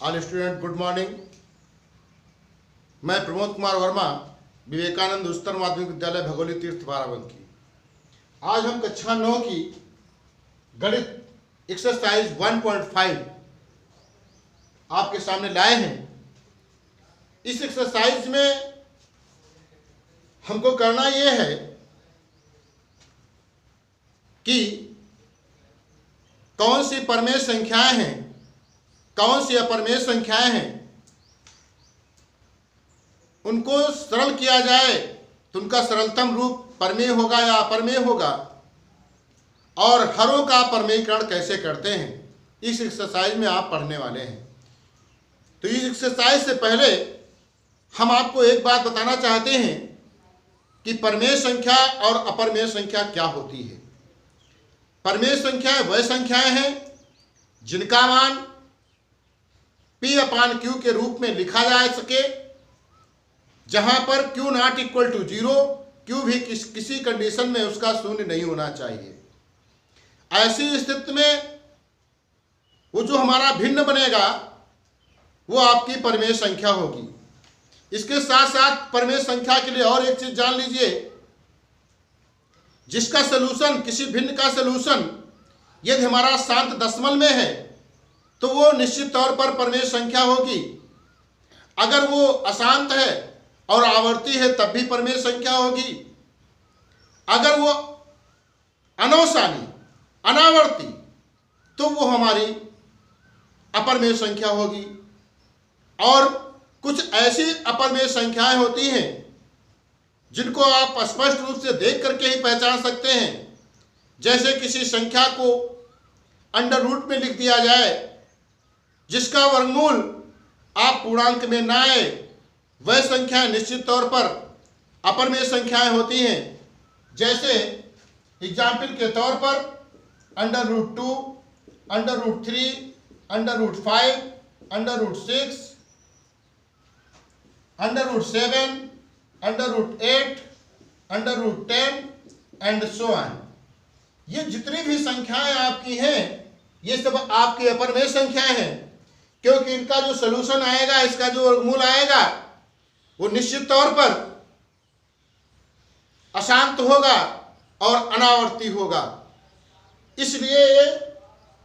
All student good morning. मैं प्रमोद कुमार वर्मा, विवेकानंद उच्चतर माध्यमिक विद्यालय भगोली तीर्थ बाराबंकी। आज हम कक्षा 9 की गणित एक्सरसाइज 1.5 आपके सामने लाए हैं। इस एक्सरसाइज में हमको करना यह है कि कौन सी परमेय संख्याएं हैं, कौन सी अपरमेय संख्याएं हैं, उनको सरल किया जाए तो उनका सरलतम रूप परमेय होगा या अपरमेय होगा, और हरों का परमेयीकरण कैसे करते हैं, इस एक्सरसाइज में आप पढ़ने वाले हैं। तो इस एक्सरसाइज से पहले हम आपको एक बात बताना चाहते हैं कि परमेय संख्या और अपरमेय संख्या क्या होती है। परमेय संख्याएं वह संख्याएं हैं जिनका मान P/Q के रूप में लिखा जा सके, जहां पर Q not equal to 0, Q भी किसी कंडीशन में उसका शून्य नहीं होना चाहिए। ऐसी स्थिति में वो जो हमारा भिन्न बनेगा वो आपकी परमेय संख्या होगी। इसके साथ साथ परमेय संख्या के लिए और एक चीज जान लीजिए, जिसका सलूशन, किसी भिन्न का सलूशन यदि हमारा शांत दशमल में है तो वो निश्चित तौर पर परमेय संख्या होगी। अगर वो अशांत है और आवर्ती है तब भी परमेय संख्या होगी। अगर वो अनवसानी, अनावर्ती, तो वो हमारी अपरमेय संख्या होगी। और कुछ ऐसी अपरमेय संख्याएं होती हैं जिनको आप स्पष्ट रूप से देख करके ही पहचान सकते हैं। जैसे किसी संख्या को अंडर रूट में लिख दिया जाए जिसका वर्गमूल आप पूर्णांक में ना आए, वह संख्याएं निश्चित तौर पर अपरमेय संख्याएं होती हैं। जैसे एग्जाम्पल के तौर पर √2, √3, √5, √6, √7, √8, √10 एंड सो ऑन। ये जितनी भी संख्याएं आपकी हैं ये सब आपकी अपरमेय संख्याएं हैं, क्योंकि इनका जो सलूशन आएगा, इसका जो वर्गमूल आएगा वो निश्चित तौर पर अशांत होगा और अनावर्ती होगा। इसलिए ये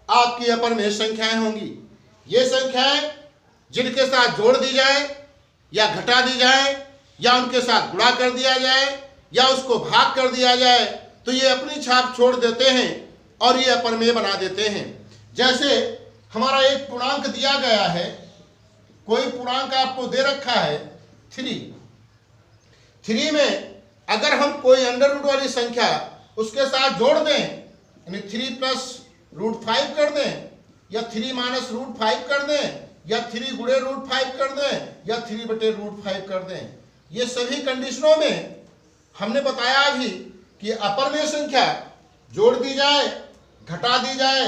आपकी अपरमेय संख्याएं होंगी। ये संख्याएं जिनके साथ जोड़ दी जाए या घटा दी जाए या उनके साथ गुणा कर दिया जाए या उसको भाग कर दिया जाए तो ये अपनी छाप छोड़ देते हैं और ये अपरमेय बना देते हैं। जैसे हमारा एक पूर्णांक दिया गया है, कोई पूर्णांक आपको दे रखा है 3 में अगर हम कोई अंडर रूट वाली संख्या उसके साथ जोड़ दें, यानी 3 + √5 कर दें या 3 - √5 कर दें या 3 × √5 कर दें या 3/√5 कर दें, ये सभी कंडीशनों में हमने बताया अभी कि अपरमेय संख्या जोड़ दी जाए, घटा दी जाए,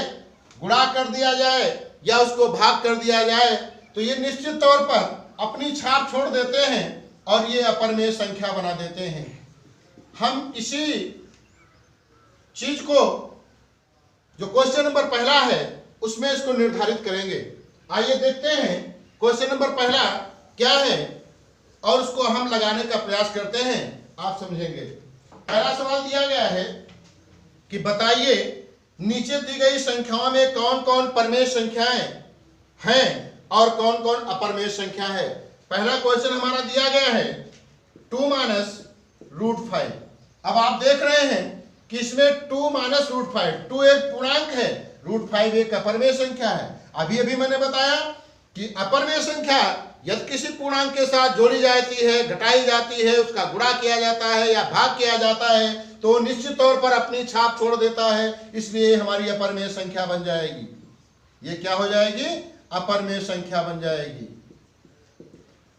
गुणा कर दिया जाए या उसको भाग कर दिया जाए तो ये निश्चित तौर पर अपनी छाप छोड़ देते हैं और ये अपरमेय संख्या बना देते हैं। हम इसी चीज को जो क्वेश्चन नंबर पहला है उसमें इसको निर्धारित करेंगे। आइए देखते हैं क्वेश्चन नंबर पहला क्या है और उसको हम लगाने का प्रयास करते हैं, आप समझेंगे। पहला सवाल दिया गया है कि बताइए नीचे दी गई संख्याओं में कौन कौन परमेय संख्याएं हैं और कौन कौन अपरमेय संख्या है। पहला क्वेश्चन हमारा दिया गया है 2 - √5। अब आप देख रहे हैं कि इसमें 2 - √5, 2 एक पूर्णांक है, √5 एक अपरमेय संख्या है। अभी मैंने बताया कि अपरमेय संख्या यदि किसी पूर्णांक के साथ जोड़ी जाती है, घटाई जाती है, उसका गुणा किया जाता है या भाग किया जाता है तो निश्चित तौर पर अपनी छाप छोड़ देता है, इसलिए हमारी अपरमेय संख्या बन जाएगी। ये क्या हो जाएगी? अपरमेय संख्या बन जाएगी।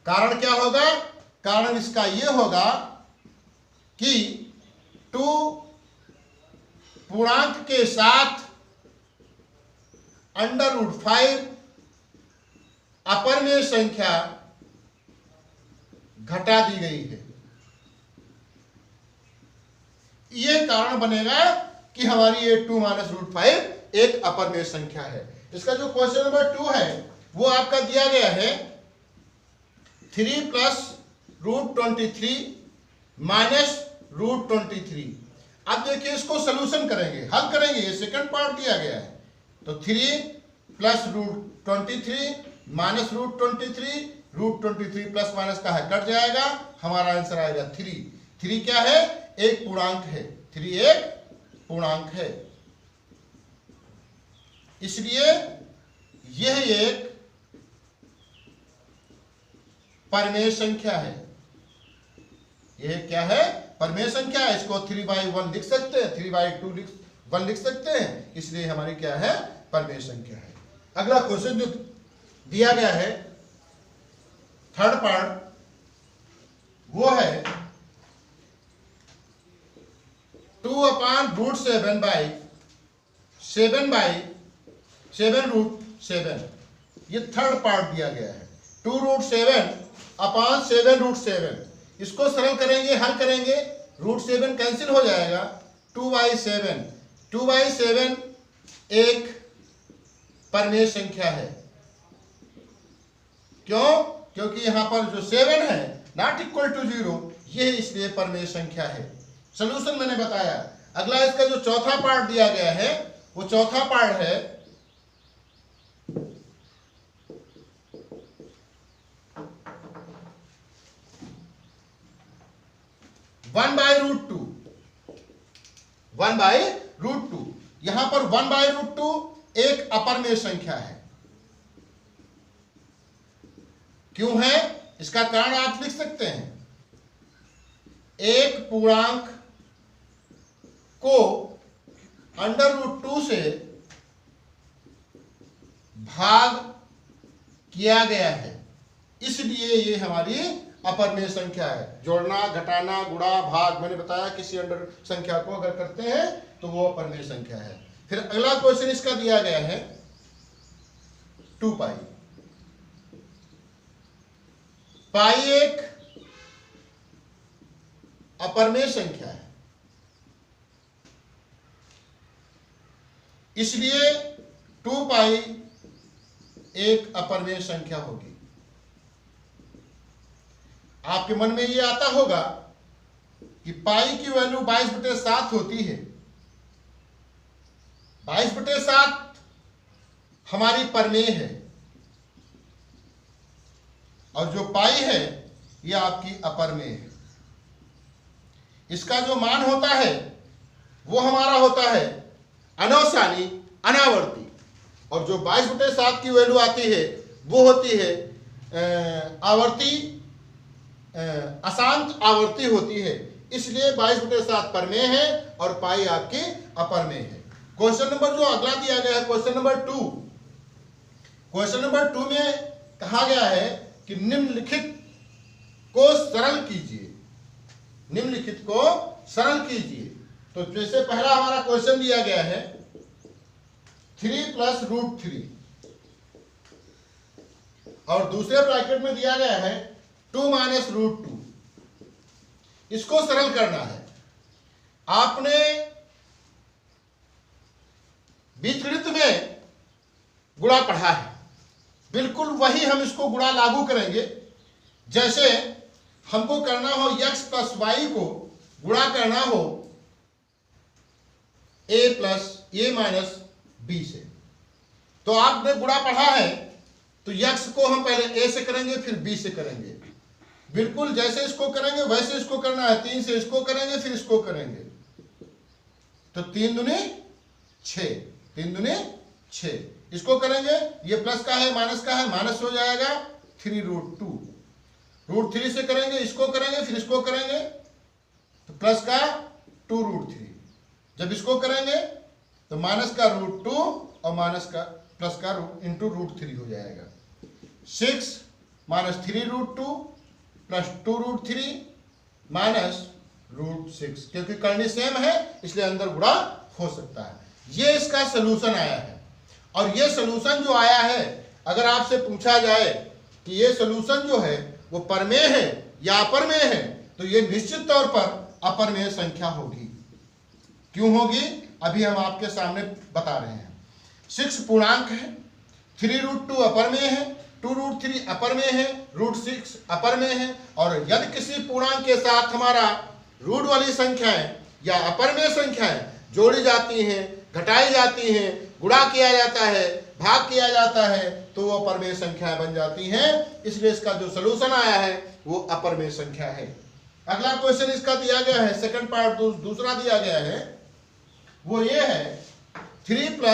कारण क्या होगा? कारण इसका यह होगा कि 2 पूर्णांक के साथ √5 अपरमेय संख्या घटा दी गई है। यह कारण बनेगा कि हमारी ये 2 - √5 एक अपरमेय संख्या है। इसका जो क्वेश्चन नंबर 2 है वो आपका दिया गया है 3 प्लस √23 माइनस √23। अब देखिए इसको सोल्यूशन करेंगे, हल करेंगे, ये सेकंड पार्ट दिया गया है। तो 3 प्लस √23 माइनस √23 प्लस माइनस का है कट जाएगा, हमारा आंसर आएगा 3। 3 क्या है? एक पूर्णांक है। 3 एक पूर्णांक है, इसलिए यह एक परमेय संख्या है। यह क्या है? परमेय संख्या है। इसको 3/1 लिख सकते हैं, 3/2 लिख सकते हैं, इसलिए हमारी क्या है? परमेय संख्या है। अगला क्वेश्चन जो दिया गया है थर्ड पार्ट, वो है 2/7/7/7 ये थर्ड पार्ट दिया गया है। 2√7/7 इसको सरल करेंगे, हल करेंगे, √7 कैंसिल हो जाएगा, 2/7 एक परमेय संख्या है। क्यों? क्योंकि यहां पर जो 7 है नॉट इक्वल टू 0, ये इसलिए परमेय संख्या है। सॉल्यूशन मैंने बताया। अगला इसका जो चौथा पार्ट दिया गया है, वो चौथा पार्ट है 1/√2। 1/√2 यहां पर 1/√2 एक अपरमेय संख्या है। क्यों है? इसका कारण आप लिख सकते हैं, एक पूर्णांक को √2 से भाग किया गया है, इसलिए ये हमारी अपरमेय संख्या है। जोड़ना, घटाना, गुणा, भाग, मैंने बताया किसी अंडर संख्या को अगर करते हैं तो वो अपरमेय संख्या है। फिर अगला क्वेश्चन इसका दिया गया है 2π। पाई एक अपरमेय संख्या है, इसलिए 2π एक अपरमेय संख्या होगी। आपके मन में ये आता होगा कि पाई की वैल्यू 22/7 होती है। 22/7 हमारी परमेय है, और जो पाई है ये आपकी अपरमेय है। इसका जो मान होता है वो हमारा होता है अनवसानी, अनावर्ती, और जो 22/7 की वैल्यू आती है वो होती है आवर्ती, अशांत आवर्ती होती है। इसलिए 22/7 परमेय है और पाई आपकी अपरमेय है। क्वेश्चन नंबर जो अगला दिया गया है क्वेश्चन नंबर 2, क्वेश्चन नंबर 2 में कहा गया है कि निम्नलिखित को सरल कीजिए। निम्नलिखित को सरल कीजिए। तो जैसे पहला हमारा क्वेश्चन दिया गया है 3 प्लस √3, और दूसरे ब्रैकेट में दिया गया है 2 माइनस √2। इसको सरल करना है। आपने बीजगणित में गुणा पढ़ा है, बिल्कुल वही हम इसको गुणा लागू करेंगे। जैसे हमको करना हो x प्लस वाई को गुणा करना हो a plus a minus b से, तो आपने गुणा पढ़ा है तो x को हम पहले a से करेंगे फिर b से करेंगे। बिल्कुल जैसे इसको करेंगे वैसे इसको करना है। 3 से इसको करेंगे फिर इसको करेंगे, तो 3 दूनी 6, 3 दूनी 6। इसको करेंगे, ये प्लस का है माइनस का है, माइनस हो जाएगा 3√2। √3 से करेंगे, इसको करेंगे फिर इसको करेंगे, तो प्लस का 2√3। जब इसको करेंगे तो माइनस का √2 और माइनस का प्लस का इंटू √3 हो जाएगा। 6 माइनस 3√2 प्लस 2√3 माइनस √6, क्योंकि करनी सेम है इसलिए अंदर गुणा हो सकता है। ये इसका सलूशन आया है। और ये सलूशन जो आया है, अगर आपसे पूछा जाए कि ये सलूशन जो है वो परमेय है या अपरमेय है, तो ये निश्चित तौर पर अपरमेय संख्या होगी। क्यों होगी? अभी हम आपके सामने बता रहे हैं। 6 पूर्णांक है, 3√2 अपर में है, 2√3 अपर में है, √6 अपर में है। और यदि किसी पूर्णांक के साथ हमारा रूट वाली संख्याएं या अपर में संख्याएं जोड़ी जाती हैं, घटाई जाती हैं, गुणा किया जाता है, भाग किया जाता है, तो वो अपर में संख्याएं बन जाती हैं। इसलिए इसका जो सलूशन आया है वो अपर में संख्या है। अगला क्वेश्चन इसका दिया गया है, सेकंड पार्ट दूसरा दिया गया है, वो ये है 3 +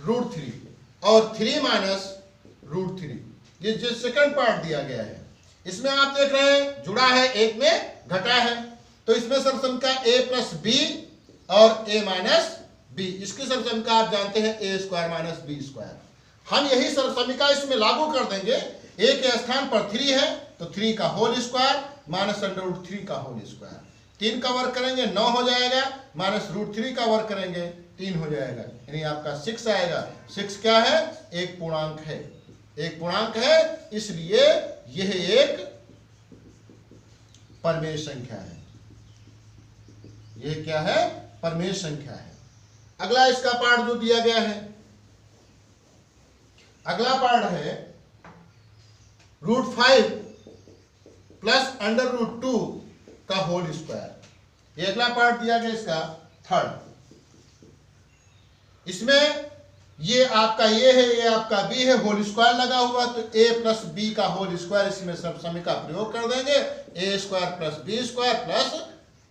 √3 और 3 - √3। ये जो सेकंड पार्ट दिया गया है, इसमें आप देख रहे हैं जुड़ा है, एक में घटा है। तो इसमें सरसंख्या a + b और a - b, इसकी सरसंख्या आप जानते हैं a² - b²। हम यही सरसमीका इसमें लागू कर देंगे। a के स्थान पर 3 है तो 3 का होल स्क्वायर माइनस √3 का होल स्क्वायर। 3 का वर्ग करेंगे 9 हो जाएगा, माइनस √3 का वर्ग करेंगे 3 हो जाएगा, यानी आपका 6 आएगा। 6 क्या है? एक पूर्णांक है, एक पूर्णांक है, इसलिए यह एक परमेय संख्या है। यह क्या है? परमेय संख्या है। अगला इसका पार्ट जो दिया गया है, अगला पार्ट है √5 + √2 का होल स्क्वायर। ये अगला पार्ट दिया गया इसका थर्ड। इसमें ये आपका ये है, ये आपका b है, होल स्क्वायर लगा हुआ, तो a + b का होल स्क्वायर, इसमें सब समय का प्रयोग कर देंगे। a² + b² +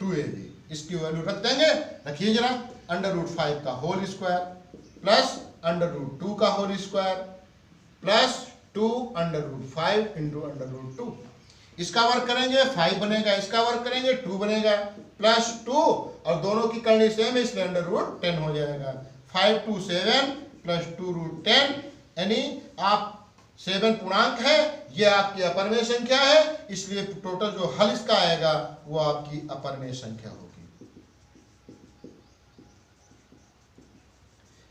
2ab, इसकी वैल्यू रख देंगे। रखिए जरा, √5 का होल स्क्वायर प्लस √2 का होल स्क्वायर प्लस 2 √5 × √2। इसका वर्ग करेंगे 5 बनेगा, इसका वर्ग करेंगे 2 बनेगा, प्लस 2, और दोनों की करनी सेम है इसलिए √10 हो जाएगा। 5 × 2 = 7 प्लस 2 √10, यानी आप 7 पूर्णांक है, ये आपकी अपरमेय संख्या है, इसलिए टोटल जो हल इसका आएगा वो आपकी अपरमेय संख्या होगी।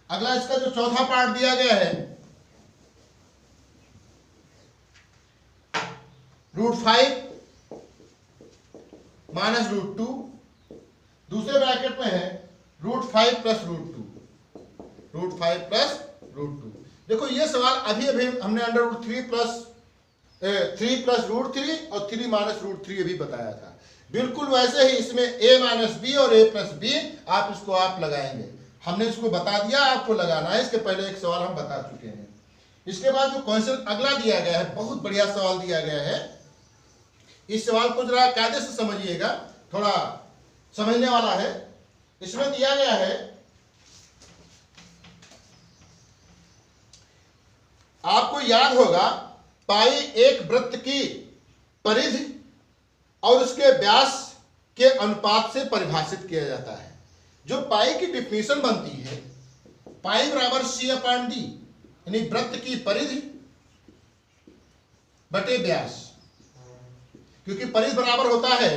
अगला इसका जो चौथा पार्ट दिया गया है, √5 - √2, दूसरे ब्रैकेट में है √5 + √2, √5 + √2। देखो ये सवाल अभी अभी हमने √3 + 3 + √3 और 3 - √3 अभी बताया था। बिल्कुल वैसे ही इसमें a - b और a + b आप इसको आप लगाएंगे। हमने इसको बता दिया, आपको लगाना है। इसके पहले एक सवाल हम बता चुके हैं। इसके बाद जो क्वेश्चन अगला दिया गया है, बहुत बढ़िया सवाल दिया गया है। इस सवाल को जरा कायदे से समझिएगा, थोड़ा समझने वाला है। इसमें दिया गया है, आपको याद होगा पाई एक वृत्त की परिधि और उसके व्यास के अनुपात से परिभाषित किया जाता है। जो पाई की डिफिनीशन बनती है, पाई = c/d, यानी वृत्त की परिधि बटे व्यास, क्योंकि परिधि बराबर होता है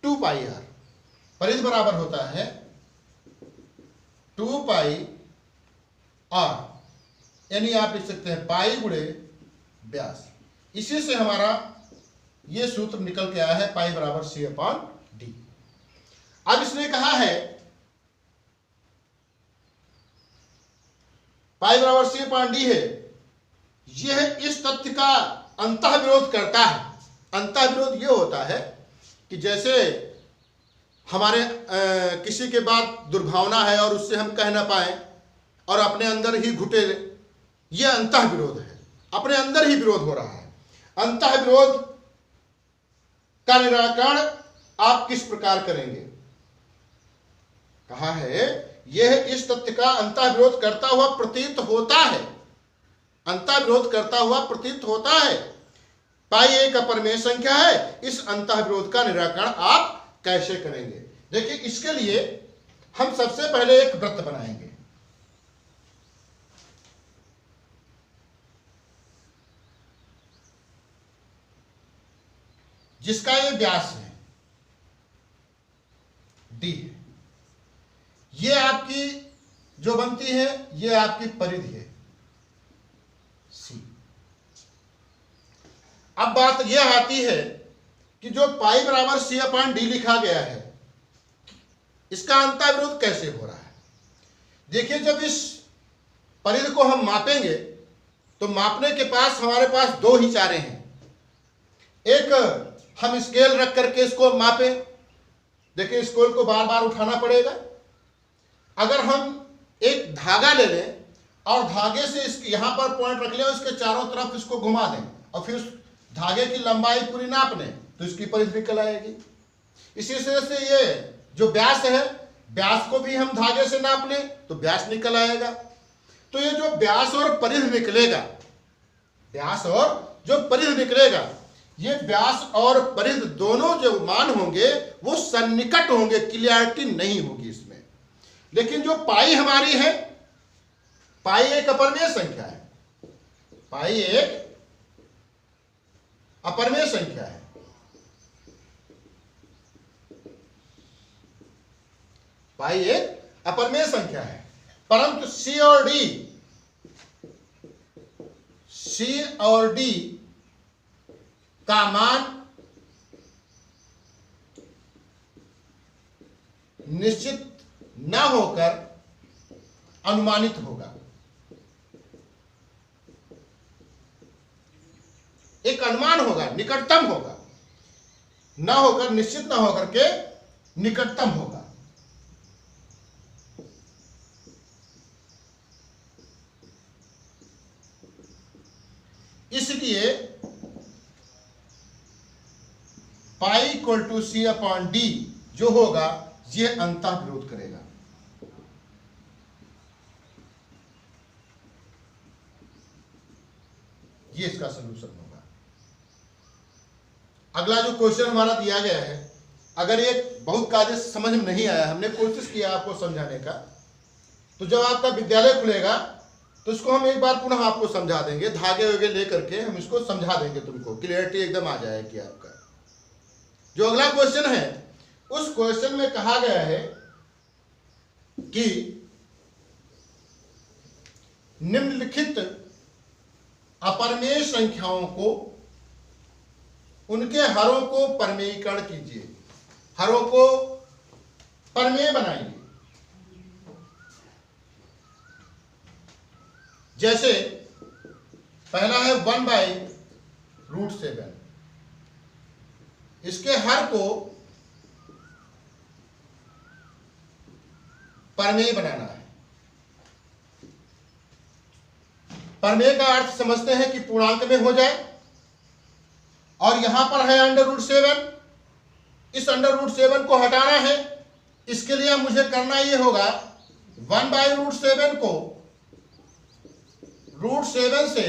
2πr, परिधि बराबर होता है 2πr, यानी आप लिख सकते हैं पाई गुणे व्यास। इसी से हमारा ये सूत्र निकल के आया है, पाई = c/d। अब इसने कहा है पाई = c/d है, यह इस तथ्य का अंतः विरोध करता है। अंतः विरोध ये होता है कि जैसे हमारे किसी के बाद दुर्भावना है और उससे हम कह ना पाए और अपने अंदर ही घुटे, यह अंतः विरोध है, अपने अंदर ही विरोध हो रहा है। अंतः विरोध का निराकरण आप किस प्रकार करेंगे? कहा है यह इस तथ्य का अंतः विरोध करता हुआ प्रतीत होता है, अंतः विरोध करता हुआ प्रतीत होता है। पाई एक अपरमेय संख्या है, इस अंतः विरोध का निराकरण आप कैसे करेंगे? देखिए, इसके लिए हम सबसे पहले एक वृत्त बनाएंगे। जिसका ये व्यास है d है, ये आपकी जो बनती है ये आपकी परिधि है c। अब बात यह आती है कि जो पाई = c/d लिखा गया है, इसका अंतः विरोध कैसे हो रहा है? देखिए, जब इस परिधि को हम मापेंगे तो मापने के पास हमारे पास दो ही चारे हैं। एक हम स्केल रख करके इसको मापें, देखिए स्केल को बार बार उठाना पड़ेगा। अगर हम एक धागा ले लें और धागे से इसके यहां पर पॉइंट रख लें और इसके चारों तरफ इसको घुमा दें और फिर उस धागे की लंबाई पूरी नाप लें तो इसकी परिधि निकल आएगी। इसी तरह से ये जो व्यास है, व्यास को भी हम धागे से नाप लें तो व्यास निकल आएगा। तो ये जो व्यास और परिधि निकलेगा, व्यास और जो परिधि निकलेगा, ये व्यास और परिधि दोनों जो मान होंगे वो सन्निकट होंगे, क्लियरिटी नहीं होगी इसमें। लेकिन जो पाई हमारी है, पाई एक अपरिमेय संख्या है, पाई एक अपरिमेय संख्या है। पाई एक अपरिमेय संख्या है, परंतु सी और डी का मान निश्चित न होकर अनुमानित होगा। एक अनुमान होगा, निकटतम होगा, न होकर निश्चित न होकर के निकटतम होगा। इसलिए pi equal to C upon D जो होगा यह अंतः विरोध करेगा। ये इसका सलूशन होगा। अगला जो क्वेश्चन हमारा दिया गया है, अगर ये बहुत कार्य समझ में नहीं आया, हमने कोशिश किया आपको समझाने का, तो जब आपका विद्यालय खुलेगा तो इसको हम एक बार पुनः आपको समझा देंगे, धागे वगे लेकर के हम इसको समझा देंगे, तुमको क्लियरिटी एकदम आ जाएगी आपका। जो अगला क्वेश्चन है, उस क्वेश्चन में कहा गया है कि निम्नलिखित अपरिमेय संख्याओं को, उनके हरों को परमेयीकरण कीजिए, हरों को परमेय बनाइए। जैसे पहला है 1/√7, इसके हर को परमेय बनाना है। परमेय का अर्थ समझते हैं कि पूर्णांक में हो जाए, और यहां पर है √7, इस √7 को हटाना है। इसके लिए मुझे करना यह होगा 1/√7 को √7 से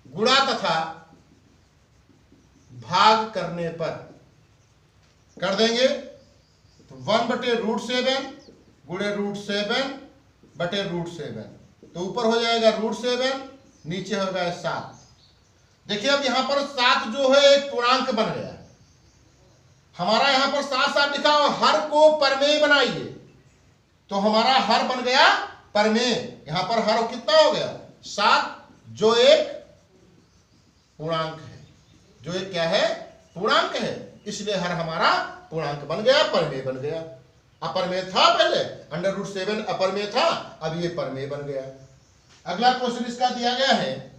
गुणा तथा भाग करने पर कर देंगे तो 1/√7 गुणे √7/√7, तो ऊपर हो जाएगा √7, नीचे हो गया 7। देखिए अब यहां पर 7 जो है एक पूर्णांक बन गया, हमारा यहां पर 7 लिखा और हर को परमेय बनाइए, तो हमारा हर बन गया परमेय। यहां पर हर कितना हो गया 7, जो एक पूर्णांक है, जो एक क्या है पूर्णांक है, इसलिए हर हमारा पूर्णांक बन गया, परमेय बन गया। अपरमेय था पहले, √7 अपरमेय था, अब ये परमेय बन गया। अगला क्वेश्चन इसका दिया गया है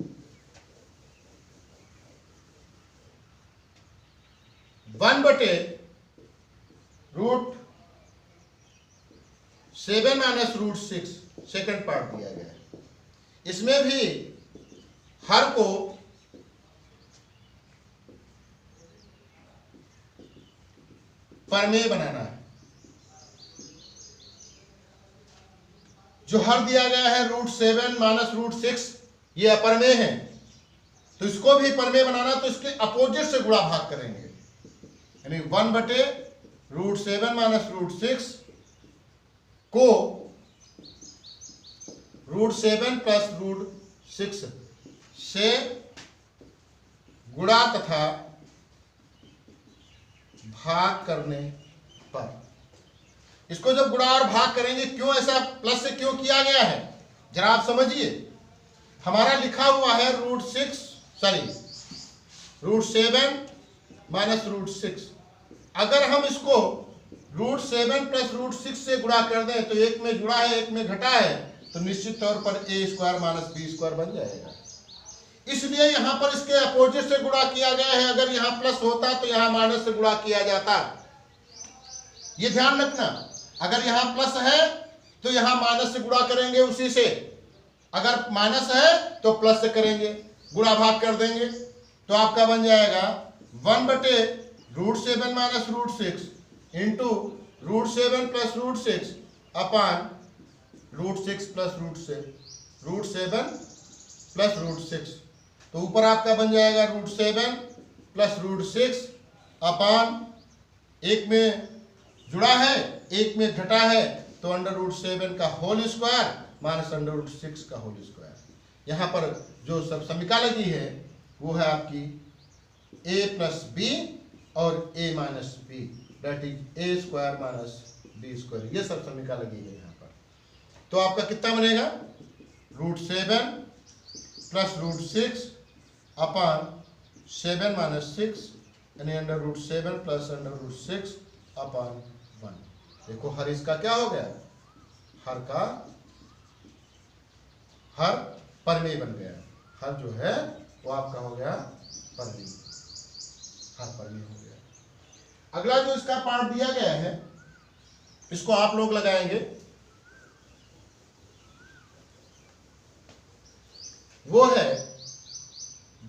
1/√7 -√6 सेकंड पार्ट दिया गया है। इसमें भी हर को परमेय बनाना है। जो हर दिया गया है √7 -√6, ये अपरमेय है, तो इसको भी परमेय बनाना, तो इसके अपोजिट से गुणा भाग करेंगे, यानी 1/√7 -√6 को √7 + √6 से गुणा तथा भाग करने पर। इसको जब गुणा और भाग करेंगे, क्यों ऐसा प्लस से क्यों किया गया है जरा आप समझिए। हमारा लिखा हुआ है √7 -√6। अगर हम इसको √7 + √6 से गुणा कर दें तो एक में जुड़ा है एक में घटा है, तो तो निश्चित तौर पर ए स्क्वायर माइनस बी स्क्वायर बन जाएगा। इसलिए यहां पर इसके अपोजिट से गुणा किया गया है। अगर यहां प्लस होता तो यहां माइनस से गुणा किया जाता। ये ध्यान रखना, अगर यहां प्लस है तो यहां माइनस से गुणा करेंगे उसी से, अगर माइनस है तो प्लस से करेंगे, गुणा भाग कर देंगे। तो आपका बन जाएगा 1/√7 माइनस √6 इंटू √7 प्लस √6 अपान √6 प्लस √7 प्लस √6। तो ऊपर आपका बन जाएगा √7 प्लस √6 अपान, एक में जुड़ा है एक में घटा है, तो √7 का होल स्क्वायर माइनस √6 का होल स्क्वायर। यहाँ पर जो सब समीका लगी है वो है आपकी a प्लस बी और a minus B, that is a square minus B square. ये सब समीका लगी है यहाँ पर। तो आपका कितना बनेगा, √7 प्लस √6 अपान 7 माइनस 6 यानी √7 प्लस √6 अपान 1। देखो हर इसका क्या हो गया, हर परमेय बन गया। हर जो है वो आपका हो गया परमेय, हर परमेय हो गया। अगला जो इसका पार्ट दिया गया है इसको आप लोग लगाएंगे, वो है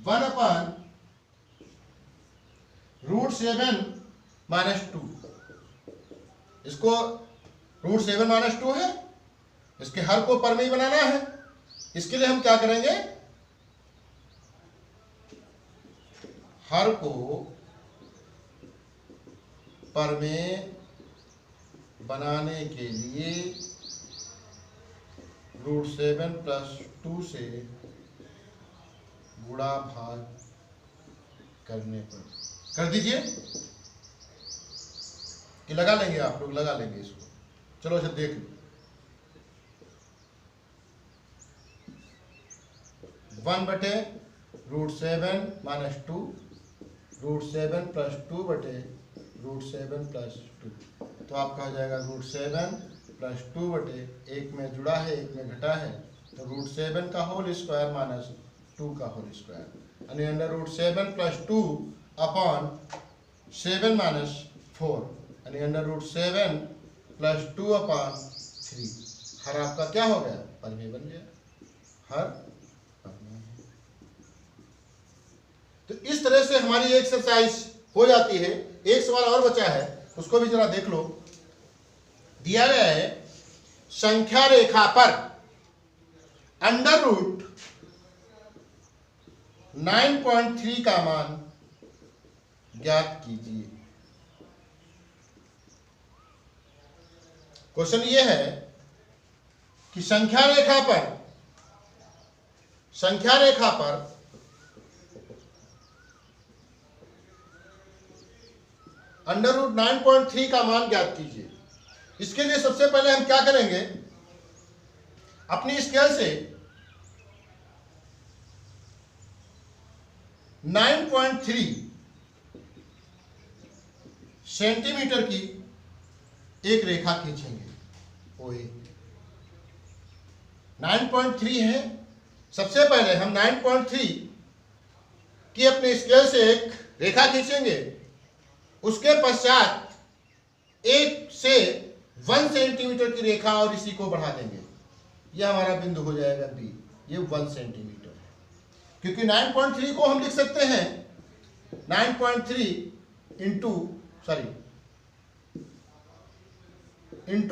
1/√7 माइनस 2। इसको √7 माइनस 2 है, इसके हर को परमेय बनाना है। इसके लिए हम क्या करेंगे, हर को परमेय बनाने के लिए √7 प्लस 2 से गुणा भाग करने पर कर दीजिए कि लगा लेंगे, आप लोग लगा लेंगे इसको। चलो अच्छा देख लो, 1/√7 माइनस 2, √7 प्लस 2/√7 प्लस 2। तो आपका हो जाएगा √7 प्लस 2/1 में जुड़ा है एक में घटा है, तो √7 का होल स्क्वायर माइनस 2 का होल स्क्वायर यानी √7 प्लस 2 अपॉन 7 माइनस 4 यानी √7 प्लस 2 अपॉन 3। हर आपका क्या हो गया, परमेय बन गया, हर परमेय। तो इस तरह से हमारी एक्सरसाइज हो जाती है। एक सवाल और बचा है, उसको भी जरा देख लो। दिया गया है संख्या रेखा पर √9.3 का मान ज्ञात कीजिए। क्वेश्चन ये है कि संख्या रेखा पर √9.3 का मान ज्ञात कीजिए। इसके लिए सबसे पहले हम क्या करेंगे, अपनी स्केल से 9.3 सेंटीमीटर की एक रेखा खींचेंगे। वो 9.3 है। सबसे पहले हम 9.3 की अपने स्केल से एक रेखा खींचेंगे, उसके पश्चात 1 से 1 सेंटीमीटर की रेखा और इसी को बढ़ा देंगे। यह हमारा बिंदु हो जाएगा बी, ये 1 सेंटीमीटर है। क्योंकि 9.3 को हम लिख सकते हैं 9.3 इंटू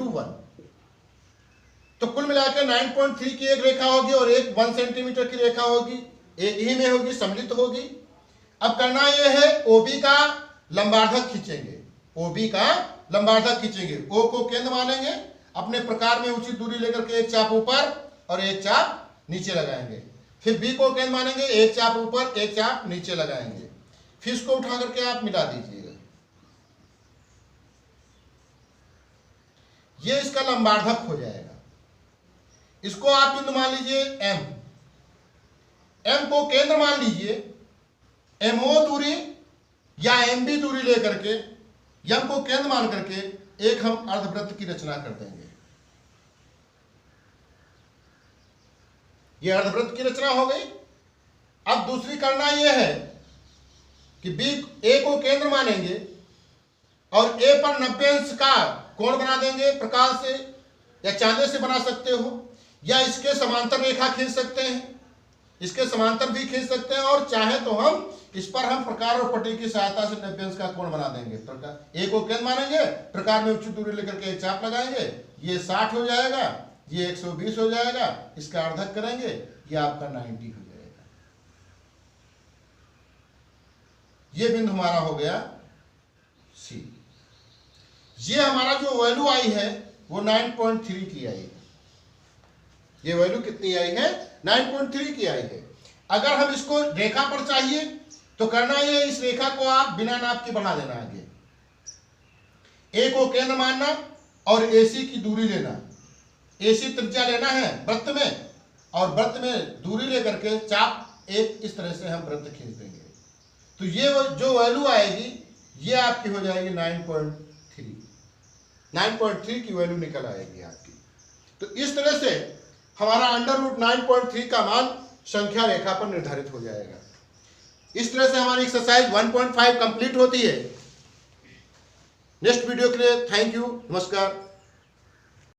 1। तो कुल मिलाकर 9.3 की एक रेखा होगी और एक 1 सेंटीमीटर की रेखा होगी, एक ही में होगी, सम्मिलित होगी। अब करना यह है OB का लंबार्धक खींचेंगे, OB का लंबार्धक खींचेंगे। O को केंद्र मानेंगे, अपने प्रकार में उचित दूरी लेकर के एक चाप ऊपर और एक चाप नीचे लगाएंगे। फिर B को केंद्र मानेंगे, एक चाप ऊपर एक चाप नीचे लगाएंगे। फिर इसको उठा करके आप मिला दीजिएगा। ये इसका लंबार्धक हो जाएगा। इसको आप बिंदु मान लीजिए M को केंद्र मान लीजिए। MO दूरी या MB दूरी लेकर के M को केंद्र मान करके एक हम अर्धवृत्त की रचना कर देंगे। ये अर्धवृत्त की रचना हो गई। अब दूसरी करना यह है कि बी ए को केंद्र मानेंगे और ए पर 90 अंश का कोण बना देंगे प्रकाश से, या चांदे से बना सकते हो, या इसके समांतर रेखा खींच सकते हैं, इसके समांतर भी खींच सकते हैं, और चाहे तो हम इस पर हम प्रकार और पट्टी की सहायता से 90 अंश का कोण बना देंगे। प्रकार ए को केंद्र मानेंगे, प्रकार में उचित दूरी लेकर के एक चाप लगाएंगे, ये 60 हो जाएगा, ये 120 हो जाएगा, इसका अर्धक करेंगे, ये आपका 90 हो जाएगा। ये बिंदु हमारा हो गया सी। ये हमारा जो वैल्यू आई है वो 9.3 की आई है। ये वैल्यू कितनी आई है? 9.3 की आई है। अगर हम इसको रेखा पर चाहिए तो करना ये, इस रेखा को आप बिना नाप के बढ़ा देना आगे, ए को केंद्र मानना और एसी की दूरी लेना, एसी त्रिज्या लेना है वृत्त में, और वृत्त में दूरी लेकर के चाप एक इस तरह से हम वृत्त खींच देंगे। तो ये जो वैल्यू आएगी ये आपकी हो जाएगी 9.3। 9.3 की वैल्यू निकल आएगी आपकी। तो इस तरह से हमारा √9.3 का मान संख्या रेखा पर निर्धारित हो जाएगा। इस तरह से हमारी एक्सरसाइज 1.5 कंप्लीट होती है। नेक्स्ट वीडियो के लिए थैंक यू, नमस्कार।